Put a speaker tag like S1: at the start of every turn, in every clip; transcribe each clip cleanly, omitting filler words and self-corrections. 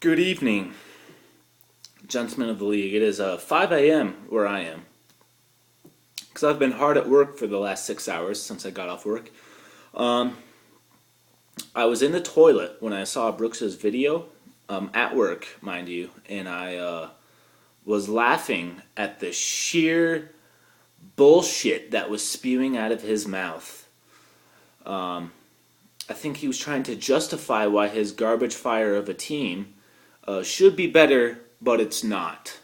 S1: Good evening, gentlemen of the league. It is 5 a.m. where I am. Because I've been hard at work for the last 6 hours since I got off work. Um, I was in the toilet when I saw Brooks's video, at work, mind you, and I was laughing at the sheer bullshit that was spewing out of his mouth. I think he was trying to justify why his garbage fire of a team should be better, but it's not.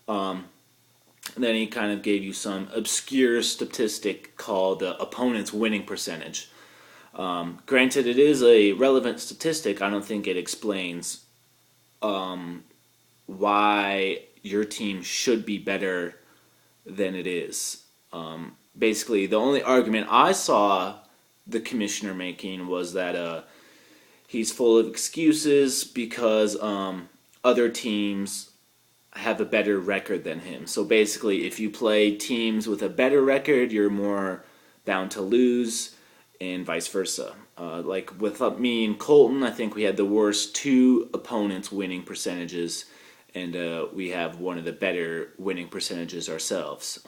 S1: And then he kind of gave you some obscure statistic called opponent's winning percentage. Granted, it is a relevant statistic. I don't think it explains why your team should be better than it is. Basically, the only argument I saw the commissioner making was that he's full of excuses because other teams have a better record than him. So basically, if you play teams with a better record, you're more bound to lose, and vice versa. Like with me and Colton, I think we had the worst two opponents' winning percentages, and we have one of the better winning percentages ourselves.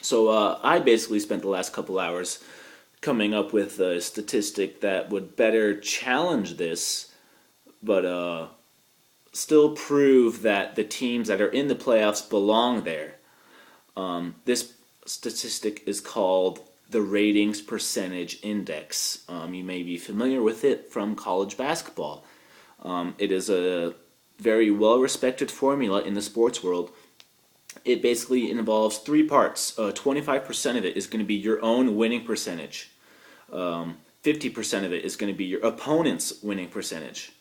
S1: So I basically spent the last couple hours coming up with a statistic that would better challenge this, but still prove that the teams that are in the playoffs belong there. This statistic is called the Ratings Percentage Index. You may be familiar with it from college basketball. It is a very well-respected formula in the sports world. It basically involves three parts. 25% of it is going to be your own winning percentage. 50% of it is going to be your opponent's winning percentage.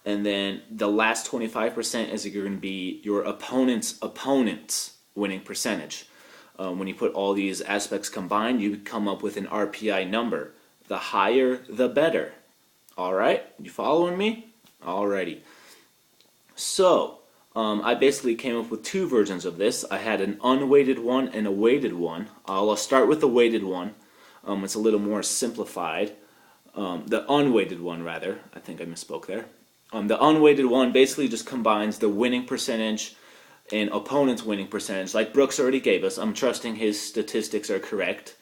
S1: And then the last 25% is going to be your opponent's winning percentage. When you put all these aspects combined, you come up with an RPI number. The higher, the better. All right? You following me? Alrighty. So, I basically came up with two versions of this. I had an unweighted one and a weighted one. I'll start with the weighted one. It's a little more simplified. The unweighted one, rather. I think I misspoke there. The unweighted one basically just combines the winning percentage and opponent's winning percentage, like Brooks already gave us. I'm trusting his statistics are correct.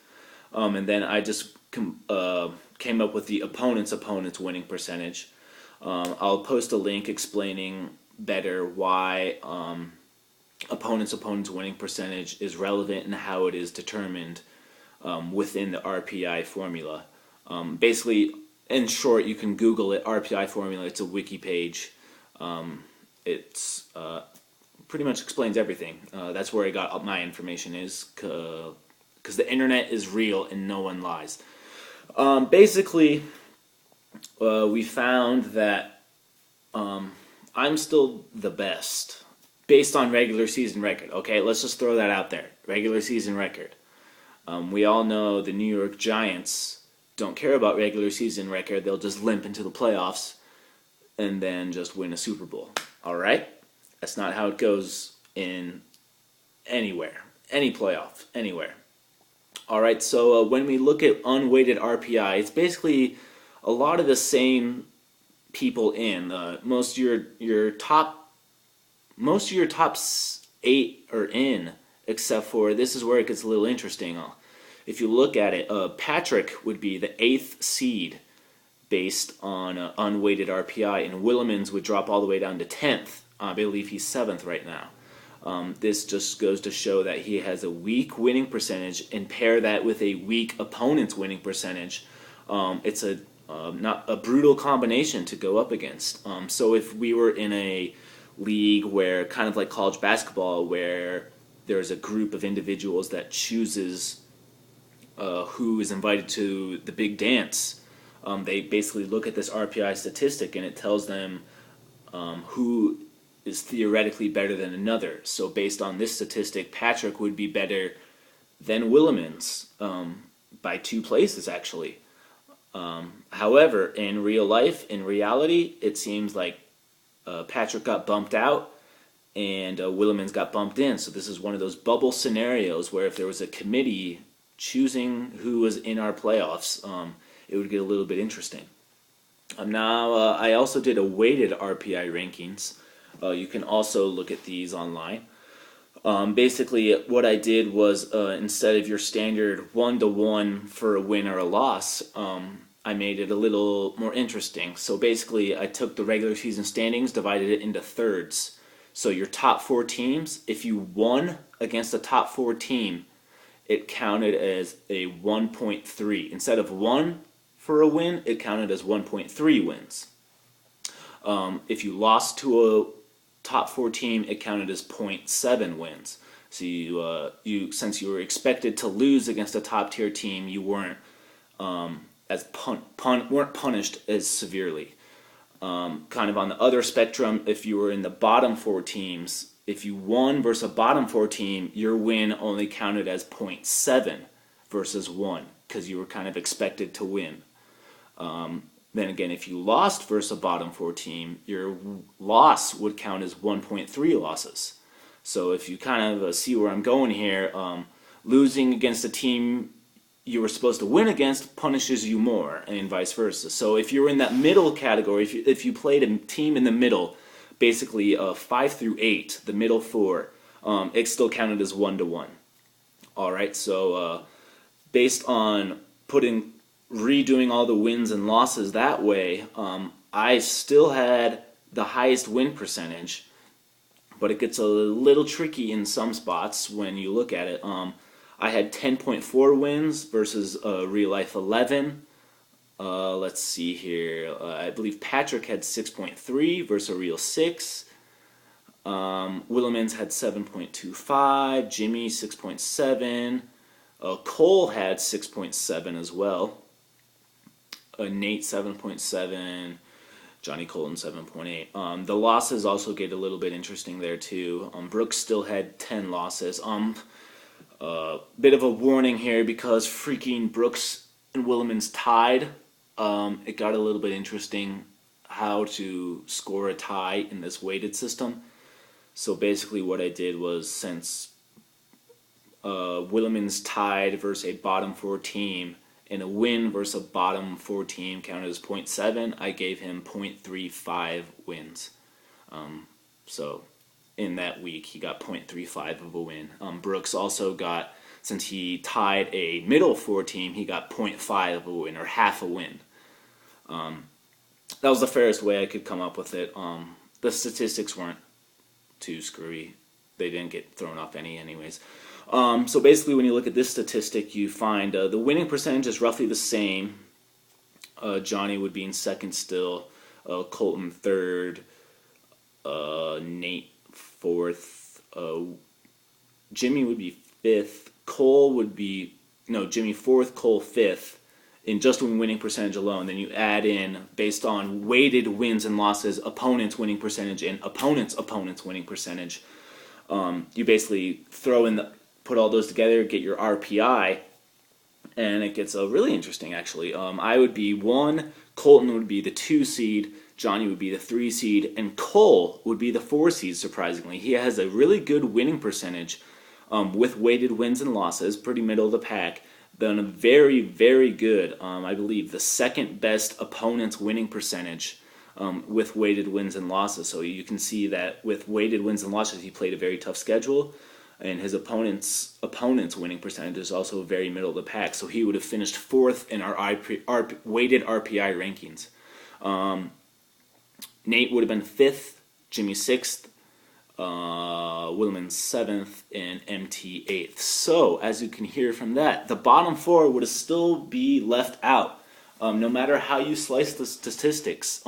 S1: And then I just came up with the opponent's winning percentage. I'll post a link explaining better why opponent's winning percentage is relevant and how it is determined within the RPI formula. Basically, in short, you can Google it, RPI formula. It's a wiki page. It's pretty much explains everything. That's where I got my information is, because the internet is real and no one lies. Basically, we found that I'm still the best based on regular season record. Okay, let's just throw that out there. Regular season record. We all know the New York Giants don't care about regular season record. They'll just limp into the playoffs and then just win a Super Bowl. All right? That's not how it goes in anywhere. Any playoff. Anywhere. All right, so when we look at unweighted RPI, it's basically a lot of the same people in. Most of your top 8 are in, except for this is where it gets a little interesting. If you look at it, Patrick would be the 8th seed based on unweighted RPI, and Willemans would drop all the way down to 10th. I believe he's 7th right now. This just goes to show that he has a weak winning percentage, and pair that with a weak opponent's winning percentage. It's not a brutal combination to go up against. So if we were in a league where, kind of like college basketball, where there's a group of individuals that chooses who is invited to the big dance, they basically look at this RPI statistic and it tells them who is theoretically better than another. So based on this statistic, Patrick would be better than Willemans by 2 places, actually. However, in real life, in reality, it seems like Patrick got bumped out and Willemans got bumped in. So this is one of those bubble scenarios where if there was a committee choosing who was in our playoffs, it would get a little bit interesting. Now, I also did a weighted RPI rankings. You can also look at these online. Basically, what I did was instead of your standard 1-to-1 for a win or a loss, I made it a little more interesting. So basically, I took the regular season standings, divided it into thirds. So your top four teams, if you won against a top four team, it counted as a 1.3. Instead of 1 for a win, it counted as 1.3 wins. If you lost to a top four team, it counted as zero point 0.7 wins. So you since you were expected to lose against a top tier team, you weren't weren't punished as severely. Kind of on the other spectrum, if you were in the bottom four teams, if you won versus a bottom four team, your win only counted as zero point 0.7 versus 1 because you were kind of expected to win. Then again, if you lost versus a bottom four team, your loss would count as 1.3 losses. So if you kind of see where I'm going here, losing against a team you were supposed to win against punishes you more, and vice versa. So if you're in that middle category, if you played a team in the middle, basically 5 through 8, the middle four, it still counted as 1-to-1. All right, so based on redoing all the wins and losses that way, I still had the highest win percentage, but it gets a little tricky in some spots when you look at it. I had 10.4 wins versus real life 11. Let's see here. I believe Patrick had 6.3 versus a real 6. Willemans had 7.25. Jimmy 6.7. Cole had 6.7 as well. Nate 7.7. Johnny Colton 7.8. The losses also get a little bit interesting there too. Brooks still had 10 losses. Bit of a warning here because freaking Brooks and Willemans tied. It got a little bit interesting how to score a tie in this weighted system. So basically what I did was, since Willemans tied versus a bottom four team and a win versus a bottom four team counted as 0.7, I gave him 0.35 wins. So in that week, he got 0.35 of a win. Brooks also got, since he tied a middle four team, he got 0.5 of a win, or half a win. That was the fairest way I could come up with it. The statistics weren't too screwy. They didn't get thrown off anyways. So basically, when you look at this statistic, you find the winning percentage is roughly the same. Johnny would be in second still, Colton third, Nate fourth, Jimmy would be fifth, Jimmy fourth, Cole fifth, in just winning percentage alone. Then you add in, based on weighted wins and losses, opponents' winning percentage and opponents' winning percentage. You basically put all those together, get your RPI, and it gets really interesting, actually. I would be 1, Colton would be the 2 seed, Johnny would be the 3 seed, and Cole would be the 4 seed, surprisingly. He has a really good winning percentage with weighted wins and losses, pretty middle of the pack. Then a very, very good, I believe, the second best opponent's winning percentage with weighted wins and losses. So you can see that with weighted wins and losses, he played a very tough schedule, and his opponent's winning percentage is also very middle of the pack. So he would have finished 4th in our weighted RPI rankings. Nate would have been 5th, Jimmy 6th, Wilman 7th, and MT 8th. So, as you can hear from that, the bottom 4 would still be left out. No matter how you slice the statistics,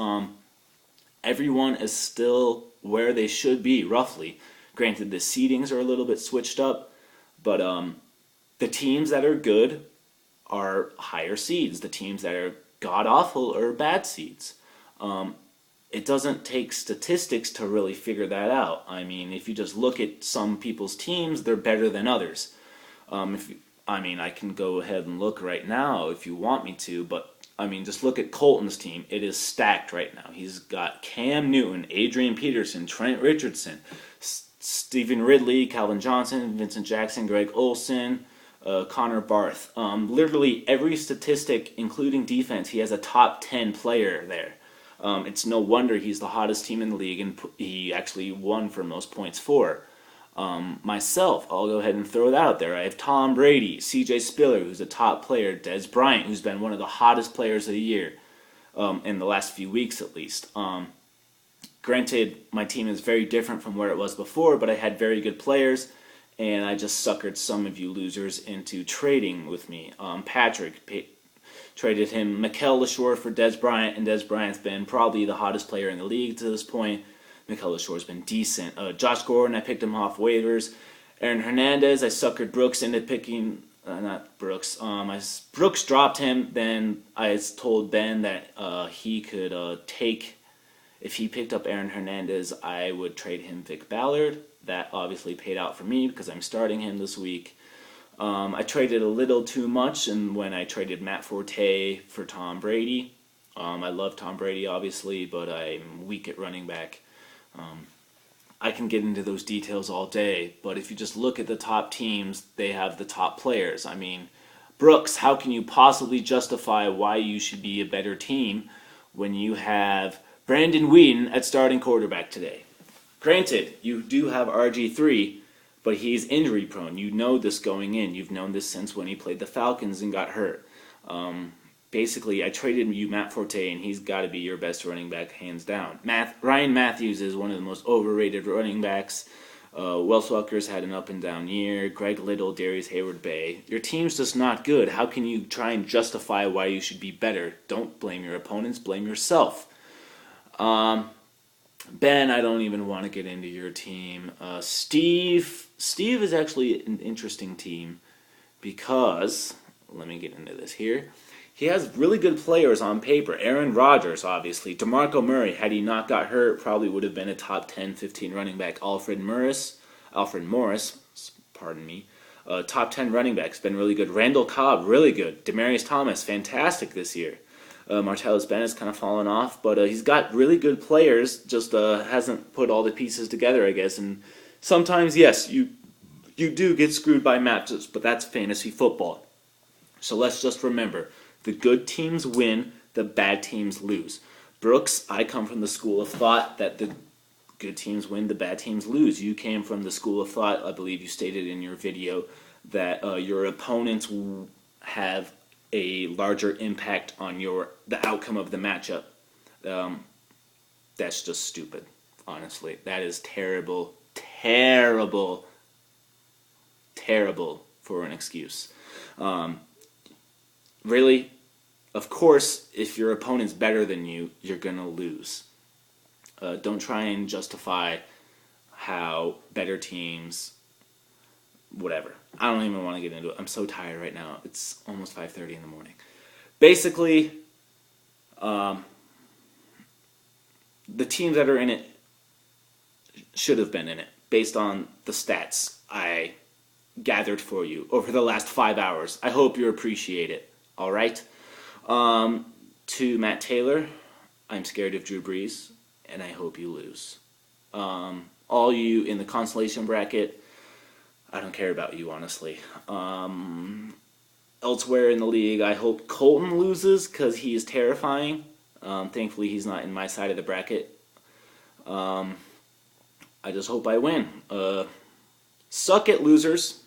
S1: everyone is still where they should be, roughly. Granted, the seedings are a little bit switched up, but the teams that are good are higher seeds. The teams that are god-awful are bad seeds. It doesn't take statistics to really figure that out. I mean, if you just look at some people's teams, they're better than others. I can go ahead and look right now if you want me to, but just look at Colton's team. It is stacked right now. He's got Cam Newton, Adrian Peterson, Trent Richardson, Stephen Ridley, Calvin Johnson, Vincent Jackson, Greg Olson, Connor Barth. Literally every statistic, including defense, he has a top 10 player there. It's no wonder he's the hottest team in the league, and he actually won for most points for. Myself, I'll go ahead and throw that out there. I have Tom Brady, C.J. Spiller, who's a top player, Des Bryant, who's been one of the hottest players of the year, in the last few weeks at least. Granted, my team is very different from where it was before, but I had very good players, and I just suckered some of you losers into trading with me. Patrick traded him Mikael LaShore for Des Bryant, and Des Bryant's been probably the hottest player in the league to this point. Mikael LaShore's been decent. Josh Gordon, I picked him off waivers. Aaron Hernandez, I suckered Brooks into picking... not Brooks. Brooks dropped him. Then I told Ben that he could take... If he picked up Aaron Hernandez, I would trade him Vic Ballard. That obviously paid out for me because I'm starting him this week. I traded a little too much, and when I traded Matt Forte for Tom Brady. I love Tom Brady, obviously, but I'm weak at running back. I can get into those details all day, but if you just look at the top teams, they have the top players. I mean, Brooks, how can you possibly justify why you should be a better team when you have Brandon Whedon at starting quarterback today? Granted, you do have RG3, but he's injury prone. You know this going in. You've known this since when he played the Falcons and got hurt. Basically, I traded you Matt Forte, and he's got to be your best running back, hands down. Ryan Matthews is one of the most overrated running backs. Wes Welker's had an up-and-down year. Greg Little, Darius Hayward-Bay. Your team's just not good. How can you try and justify why you should be better? Don't blame your opponents. Blame yourself. Ben, I don't even want to get into your team. Steve is actually an interesting team because, let me get into this here. He has really good players on paper. Aaron Rodgers, obviously. DeMarco Murray, had he not got hurt, probably would have been a top 10, 15 running back. Alfred Morris, pardon me. Top 10 running backs, been really good. Randall Cobb, really good. Demaryius Thomas, fantastic this year. Martellus Bennett's kind of fallen off, but he's got really good players, just hasn't put all the pieces together, I guess. And sometimes, yes, you do get screwed by matchups, but that's fantasy football. So let's just remember, the good teams win, the bad teams lose. Brooks, I come from the school of thought that the good teams win, the bad teams lose. You came from the school of thought, I believe you stated in your video, that your opponents have a larger impact on the outcome of the matchup. That's just stupid, honestly. That is terrible, terrible, terrible for an excuse. Really, of course, if your opponent's better than you, you're going to lose. Don't try and justify how better teams, whatever. I don't even want to get into it. I'm so tired right now. It's almost 5:30 in the morning. Basically, the teams that are in it should have been in it based on the stats I gathered for you over the last 5 hours. I hope you appreciate it. All right? To Matt Taylor, I'm scared of Drew Brees, and I hope you lose. All you in the consolation bracket, I don't care about you, honestly. Elsewhere in the league, I hope Colton loses because he is terrifying. Thankfully, he's not in my side of the bracket. I just hope I win. Suck it, losers.